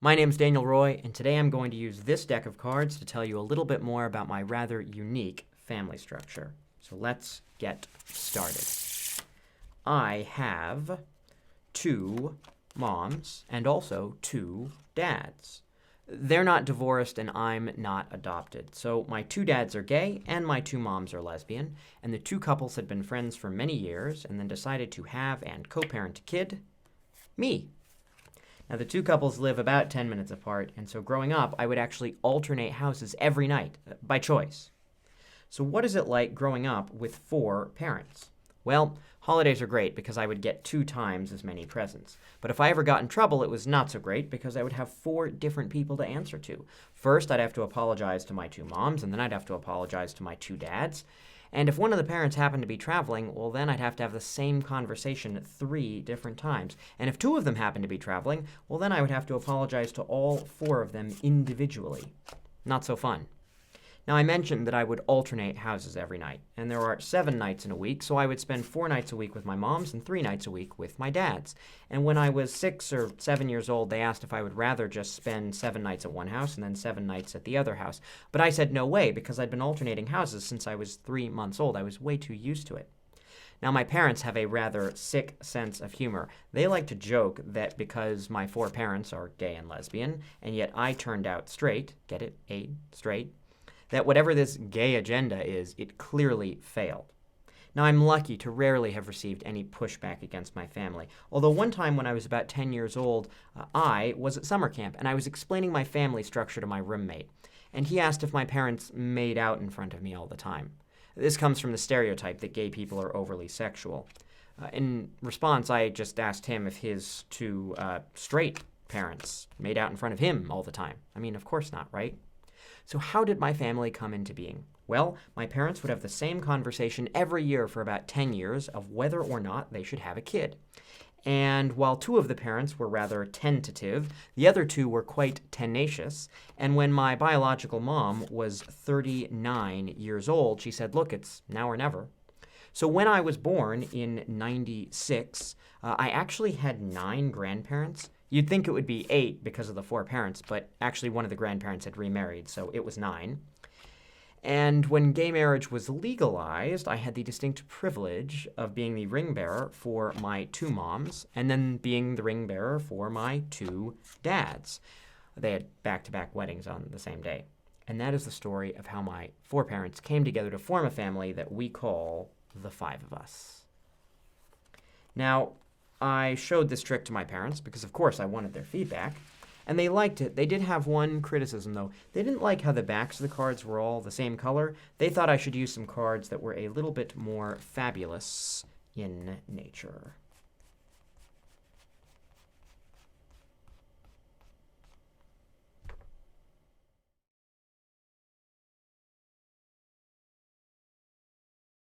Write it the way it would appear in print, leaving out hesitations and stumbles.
My name's Daniel Roy, and today I'm going to use this deck of cards to tell you a little bit more about my rather unique family structure. So let's get started. I have 2 moms and also 2 dads. They're not divorced and I'm not adopted. So my 2 dads are gay and my 2 moms are lesbian, and the 2 couples had been friends for many years and then decided to have and co-parent a kid, me. Now, the 2 couples live about 10 minutes apart, and so growing up, I would actually alternate houses every night, by choice. So what is it like growing up with 4 parents? Well, holidays are great because I would get 2 times as many presents. But if I ever got in trouble, it was not so great because I would have 4 different people to answer to. First, I'd have to apologize to my 2 moms, and then I'd have to apologize to my 2 dads. And if one of the parents happened to be traveling, well, then I'd have to have the same conversation 3 different times. And if 2 of them happened to be traveling, well, then I would have to apologize to all 4 of them individually. Not so fun. Now, I mentioned that I would alternate houses every night, and there are 7 nights in a week, so I would spend 4 nights a week with my moms and 3 nights a week with my dads. And when I was 6 or 7 years old, they asked if I would rather just spend 7 nights at one house and then 7 nights at the other house. But I said no way, because I'd been alternating houses since I was 3 months old. I was way too used to it. Now, my parents have a rather sick sense of humor. They like to joke that because my 4 parents are gay and lesbian, and yet I turned out straight, get it, straight, that whatever this gay agenda is, it clearly failed. Now, I'm lucky to rarely have received any pushback against my family, although one time when I was about 10 years old, I was at summer camp, and I was explaining my family structure to my roommate, and he asked if my parents made out in front of me all the time. This comes from the stereotype that gay people are overly sexual. In response, I just asked him if his 2 straight parents made out in front of him all the time. I mean, of course not, right? So how did my family come into being? Well, my parents would have the same conversation every year for about 10 years of whether or not they should have a kid. And while 2 of the parents were rather tentative, the other 2 were quite tenacious. And when my biological mom was 39 years old, she said, look, it's now or never. So when I was born in 96, I actually had 9 grandparents. You'd think it would be 8 because of the 4 parents, but actually one of the grandparents had remarried, so it was 9. And when gay marriage was legalized, I had the distinct privilege of being the ring bearer for my 2 moms, and then being the ring bearer for my 2 dads. They had back-to-back weddings on the same day. And that is the story of how my 4 parents came together to form a family that we call the 5 of us. Now, I showed this trick to my parents because, of course, I wanted their feedback, and they liked it. They did have one criticism, though. They didn't like how the backs of the cards were all the same color. They thought I should use some cards that were a little bit more fabulous in nature.